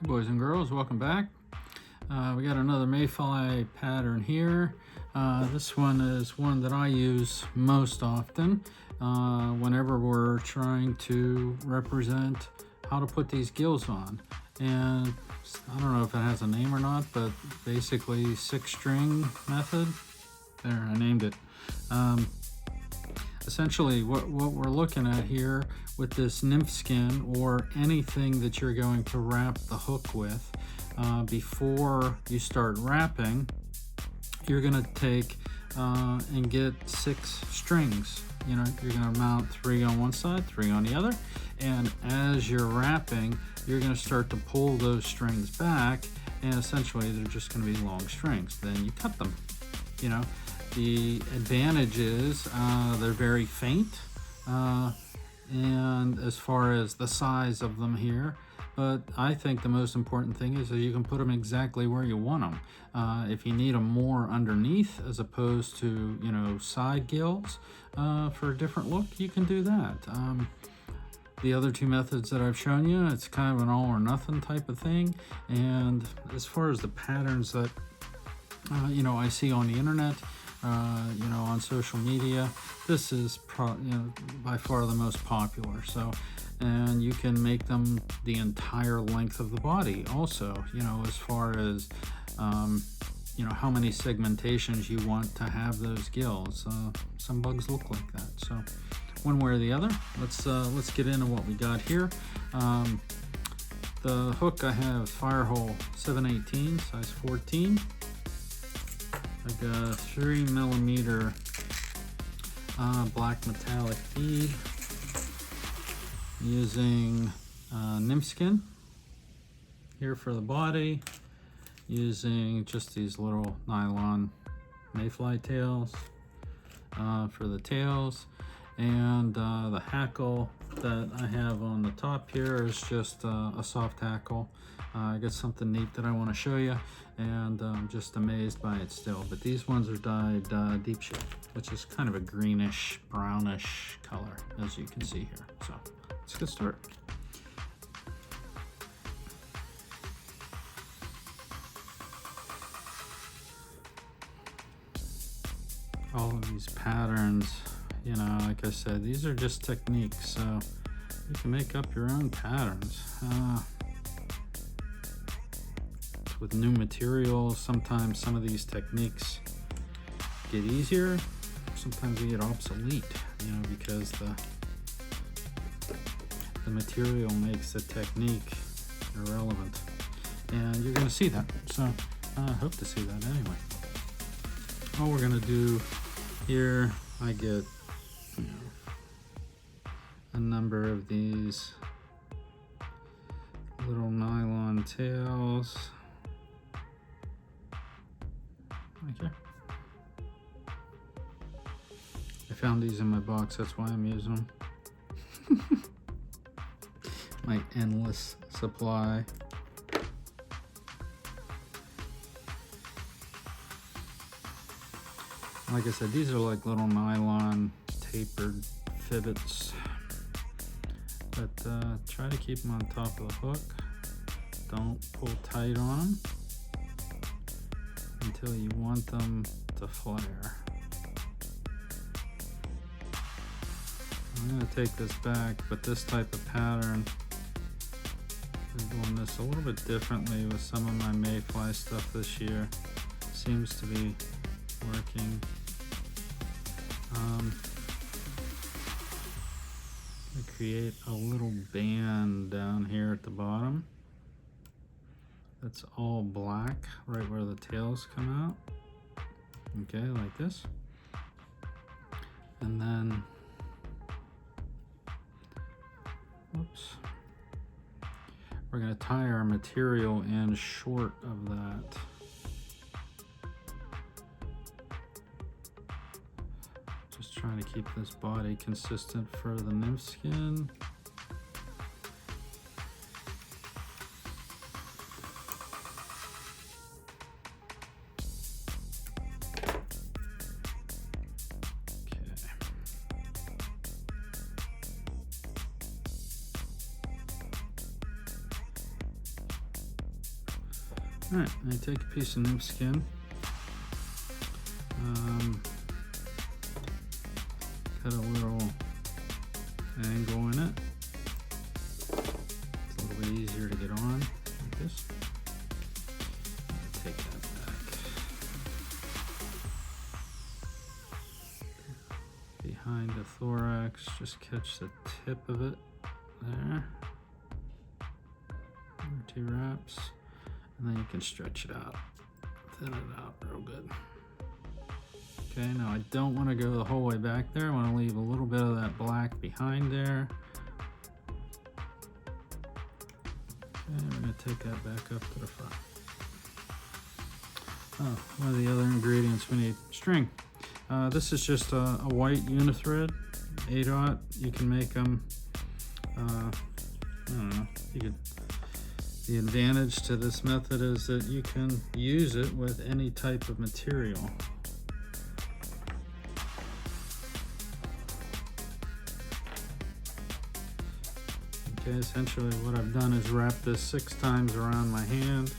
Boys and girls, welcome back. We got another mayfly pattern here. This one is one that I use most often whenever we're trying to represent how to put these gills on. And I don't know if it has a name or not, but basically 6-string method. There, I named it. Essentially what we're looking at here with this nymph skin or anything that you're going to wrap the hook with, before you start wrapping, you're going to take and get 6 strings. You know, you're going to mount 3 on one side, 3 on the other, and as you're wrapping, you're going to start to pull those strings back, and essentially they're just going to be long strings. Then you cut them. You know, the advantage is they're very faint, and as far as the size of them here, but I think the most important thing is that you can put them exactly where you want them. If you need them more underneath as opposed to, you know, side gills for a different look, you can do that. The other 2 methods that I've shown you, it's kind of an all or nothing type of thing. And as far as the patterns that you know, I see on the internet, you know, on social media, this is by far the most popular. So, and you can make them the entire length of the body also, you know, as far as you know, how many segmentations you want to have those gills. Some bugs look like that. So one way or the other, let's get into what we got here. The hook, I have Firehole 718 size 14. I got 3mm black metallic bead, using nymph skin here for the body, using just these little nylon mayfly tails for the tails, and the hackle that I have on the top here is just a soft hackle. I got something neat that I want to show you, and I'm just amazed by it still. But these ones are dyed deep shade, which is kind of a greenish, brownish color, as you can see here. So let's get started. All of these patterns, you know, like I said, these are just techniques, so you can make up your own patterns. With new materials, sometimes some of these techniques get easier, sometimes they get obsolete, you know, because the material makes the technique irrelevant. And you're going to see that, so I hope to see that anyway. All we're going to do here, I get, you know, a number of these little nylon tails. Okay. I found these in my box, that's why I'm using them. My endless supply. Like I said, these are like little nylon tapered fibbits, but try to keep them on top of the hook. Don't pull tight on them until you want them to flare. I'm going to take this back, but this type of pattern, I'm doing this a little bit differently with some of my mayfly stuff this year. Seems to be working. I create a little band down here at the bottom. That's all black, right where the tails come out. Okay, like this. And then, whoops. We're gonna tie our material in short of that. Just trying to keep this body consistent for the nymph skin. All right, I take a piece of nymph skin. Cut a little angle in it. It's a little bit easier to get on like this. Take that back. Behind the thorax, just catch the tip of it there. 2 wraps, and then you can stretch it out, thin it out real good. Okay, now I don't want to go the whole way back there. I want to leave a little bit of that black behind there. Okay, we're going to take that back up to the front. Oh, one of the other ingredients we need, string. This is just a white unithread, 8/0. You can make them, I don't know, the advantage to this method is that you can use it with any type of material. Okay, essentially what I've done is wrap this 6 times around my hand.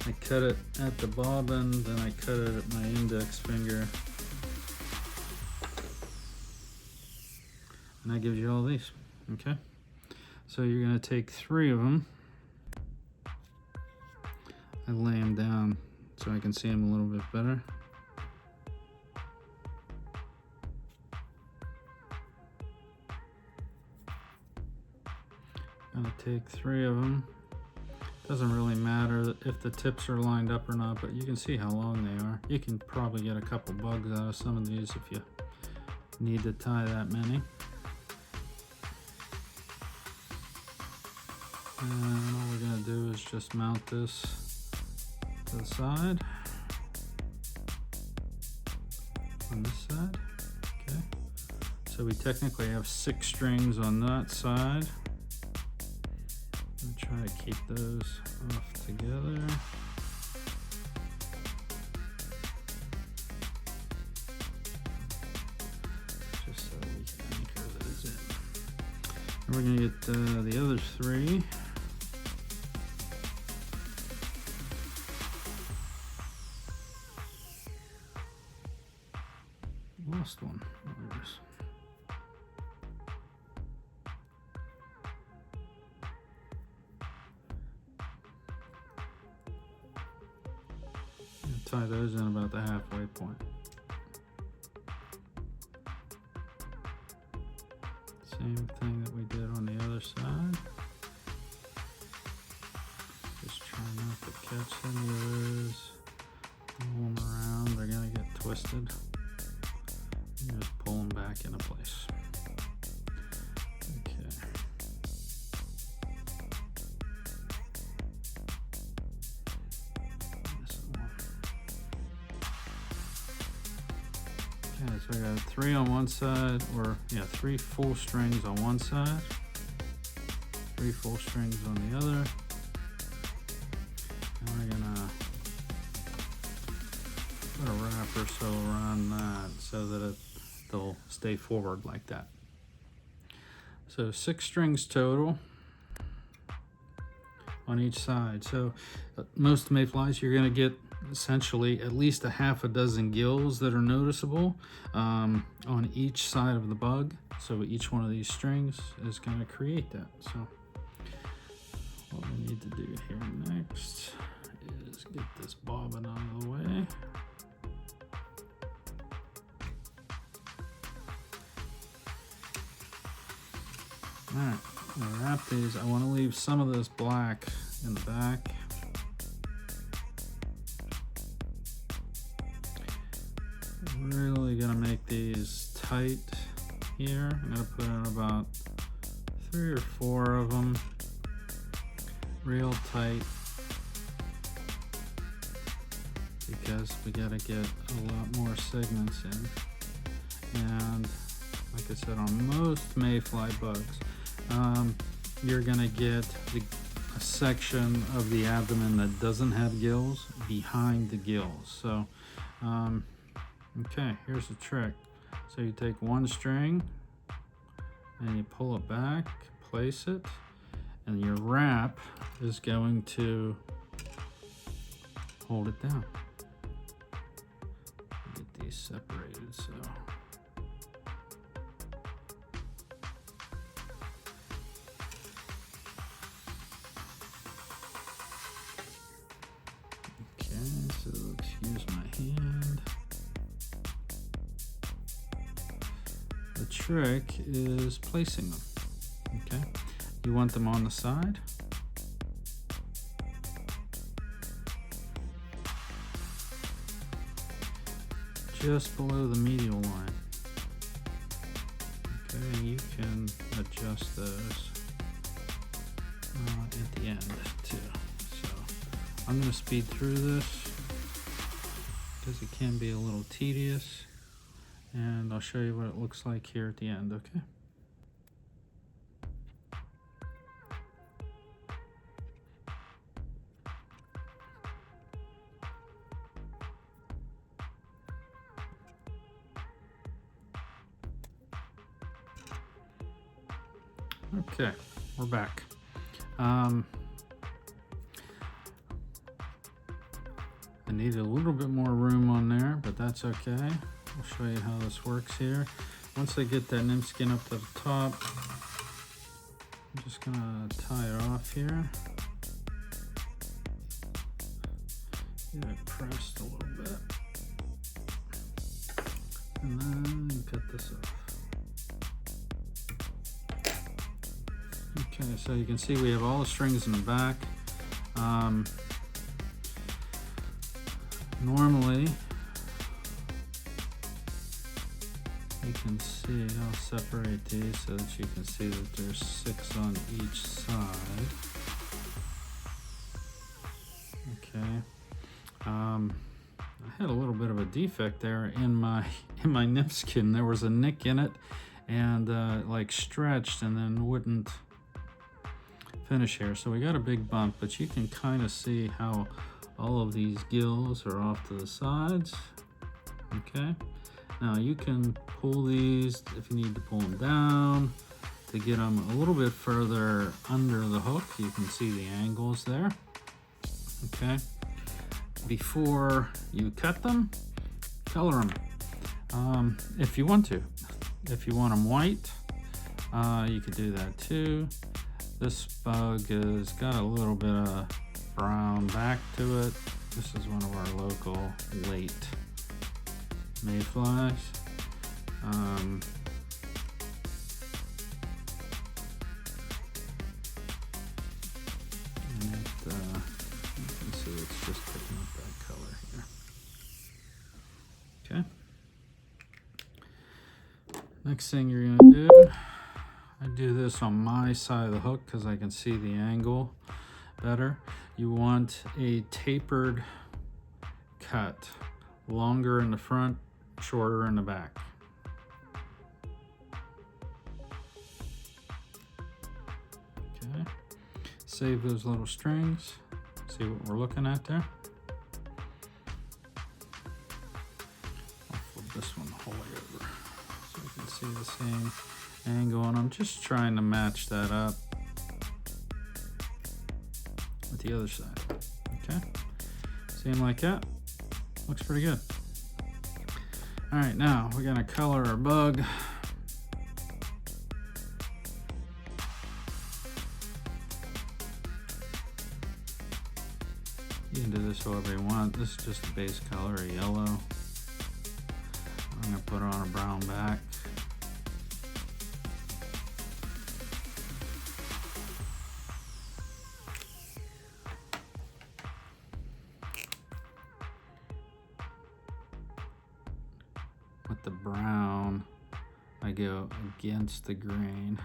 I cut it at the bobbin, then I cut it at my index finger. And that gives you all these, okay? So you're gonna take 3 of them. I lay them down so I can see them a little bit better. Gonna take 3 of them. Doesn't really matter if the tips are lined up or not, but you can see how long they are. You can probably get a couple bugs out of some of these if you need to tie that many. And all we're gonna do is just mount this to the side. On this side, okay. So we technically have 6 strings on that side. And try to keep those off together. Just so we can anchor those in. And we're gonna get the other 3. Lost one. Oh, there it is. Tie those in about the halfway point. Same thing that we did on the other side. Just try not to catch any of those. Pull them around, they're gonna get twisted. And just pull them back into place. Okay. Okay, so I got 3 on one side, or yeah, 3 full strings on one side, 3 full strings on the other. And we're gonna put a wrap or so around that so that they'll stay forward like that. So 6 strings total on each side. So most mayflies, you're gonna get essentially at least a half a dozen gills that are noticeable on each side of the bug. So each one of these strings is going to create that. So what we need to do here next is get this bobbin out of the way. All right, I'm gonna wrap these. I want to leave some of this black in the back. Really gonna make these tight here. I'm gonna put in about 3 or 4 of them, real tight, because we gotta get a lot more segments in. And like I said, on most mayfly bugs, you're gonna get a section of the abdomen that doesn't have gills behind the gills. So okay, here's the trick. So you take 1 string and you pull it back, place it, and your wrap is going to hold it down. Get these separated so. Okay, so excuse my hand. The trick is placing them. Okay, you want them on the side. Just below the medial line. Okay, you can adjust those at the end too. So I'm going to speed through this because it can be a little tedious, and I'll show you what it looks like here at the end, okay? Okay, we're back. I needed a little bit more room on there, but that's okay. I'll show you how this works here. Once I get that nymph skin up to the top, I'm just gonna tie it off here. Get it pressed a little bit. And then cut this off. Okay, so you can see we have all the strings in the back. Normally, you can see, I'll separate these so that you can see that there's 6 on each side. Okay. I had a little bit of a defect there in my nymph skin. There was a nick in it, and like stretched and then wouldn't finish here. So we got a big bump, but you can kind of see how all of these gills are off to the sides. Okay, now you can pull these if you need to pull them down to get them a little bit further under the hook. You can see the angles there. Okay, before you cut them, color them if you want to. If you want them white, you could do that too. This bug has got a little bit of brown back to it. This is one of our local late mayflies. And you can see it's just picking up that color here. Okay. Next thing you're gonna do, I do this on my side of the hook because I can see the angle better. You want a tapered cut, longer in the front, shorter in the back. Okay, save those little strings. See what we're looking at there? I'll flip this one the whole way over so you can see the same angle, and I'm just trying to match that up with the other side. Okay, same like that. Looks pretty good. All right, now we're gonna color our bug. You can do this however you want. This is just a base color, a yellow. I'm gonna put on a brown back. With the brown, I go against the grain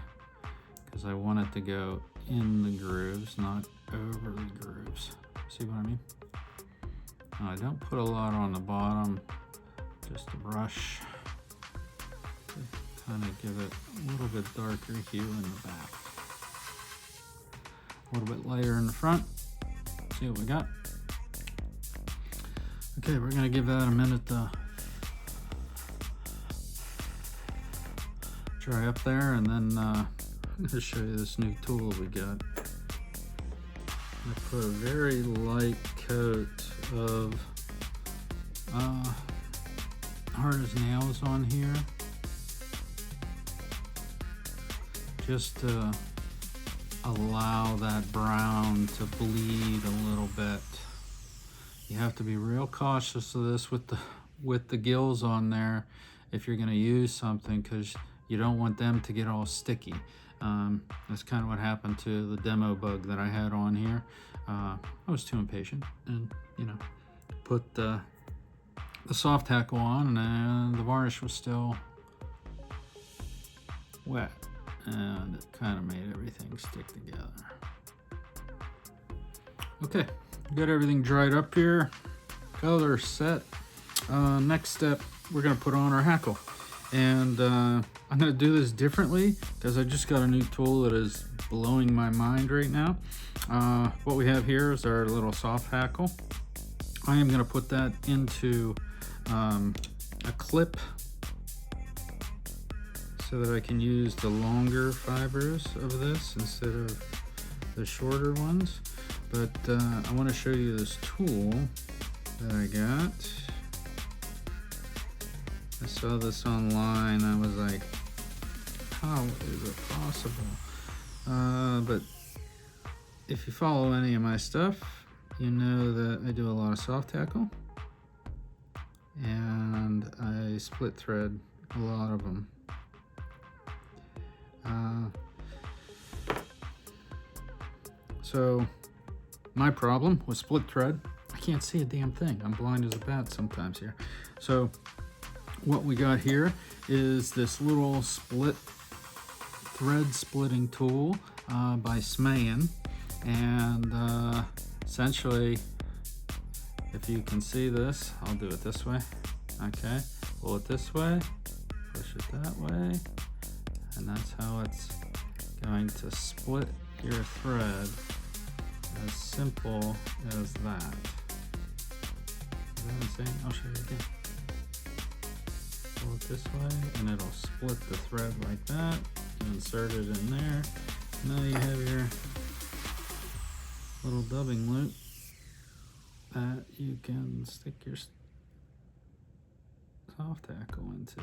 because I want it to go in the grooves, not over the grooves. See what I mean? Now, I don't put a lot on the bottom, just a brush to kind of give it a little bit darker hue in the back. A little bit lighter in the front. See what we got? Okay, we're gonna give that a minute to dry up there, and then I'm gonna show you this new tool we got. I put a very light coat of hard as nails on here, just to allow that brown to bleed a little bit. You have to be real cautious of this with the gills on there if you're going to use something, because you don't want them to get all sticky. That's kind of what happened to the demo bug that I had on here. I was too impatient and, put the soft tackle on, and the varnish was still wet, and it kind of made everything stick together. Okay, got everything dried up here, color set. Next step, we're going to put on our hackle, and I'm going to do this differently because I just got a new tool that is blowing my mind right now. What we have here is our little soft hackle. I am going to put that into a clip so that I can use the longer fibers of this instead of the shorter ones. But I want to show you this tool that I got. I saw this online. I was like, how is it possible? But if you follow any of my stuff, you know that I do a lot of soft tackle, and I split thread a lot of them. So my problem with split thread, I can't see a damn thing. I'm blind as a bat sometimes here. So what we got here is this little split thread splitting tool by Smayan, and essentially, if you can see this, I'll do it this way. Okay, pull it this way, push it that way, and that's how it's going to split your thread. As simple as that. Is that insane? I'll show you again. Pull it this way, and it'll split the thread like that. You insert it in there. Now you have your little dubbing loop that you can stick your soft tackle into.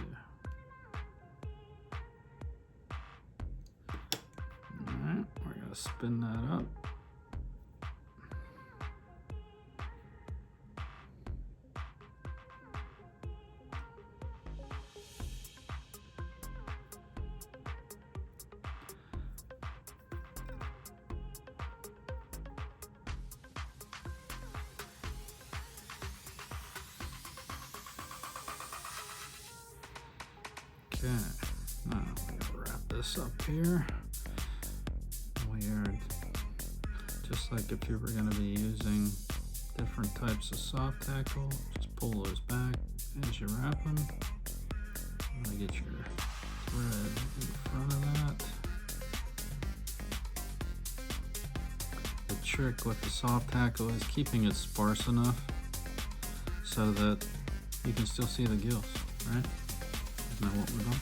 Alright, we're going to spin that up. Okay, now we're gonna wrap this up here. We are, just like if you were gonna be using different types of soft tackle, just pull those back as you wrap them. You wanna get your thread in front of that. The trick with the soft tackle is keeping it sparse enough so that you can still see the gills, right? Isn't that what we're doing?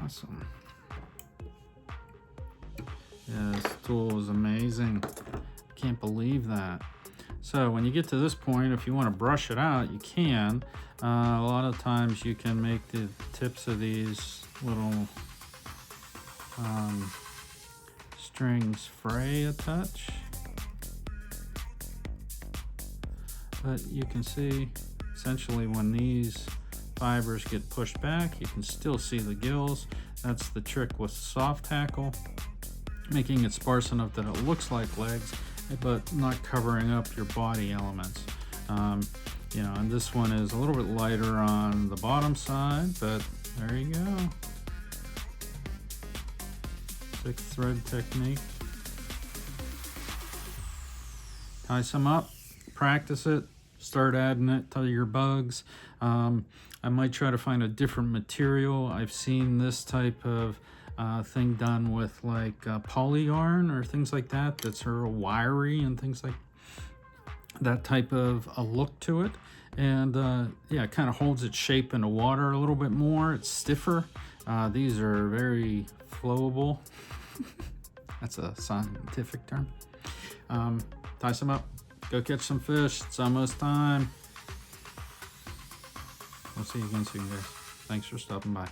Awesome. Yeah, this tool is amazing. I can't believe that. So when you get to this point, if you want to brush it out, you can. A lot of times you can make the tips of these little strings fray a touch. But you can see essentially when these fibers get pushed back, you can still see the gills. That's the trick with soft tackle, making it sparse enough that it looks like legs, but not covering up your body elements. And this one is a little bit lighter on the bottom side, but there you go. 6 thread technique. Tie some up, practice it, start adding it to your bugs. I might try to find a different material. I've seen this type of thing done with like poly yarn or things like that, that's real wiry and things like that type of a look to it. And yeah, it kind of holds its shape in the water a little bit more. It's stiffer. These are very flowable. That's a scientific term. Tie some up, go catch some fish. It's almost time. We'll see you again soon, guys. Thanks for stopping by.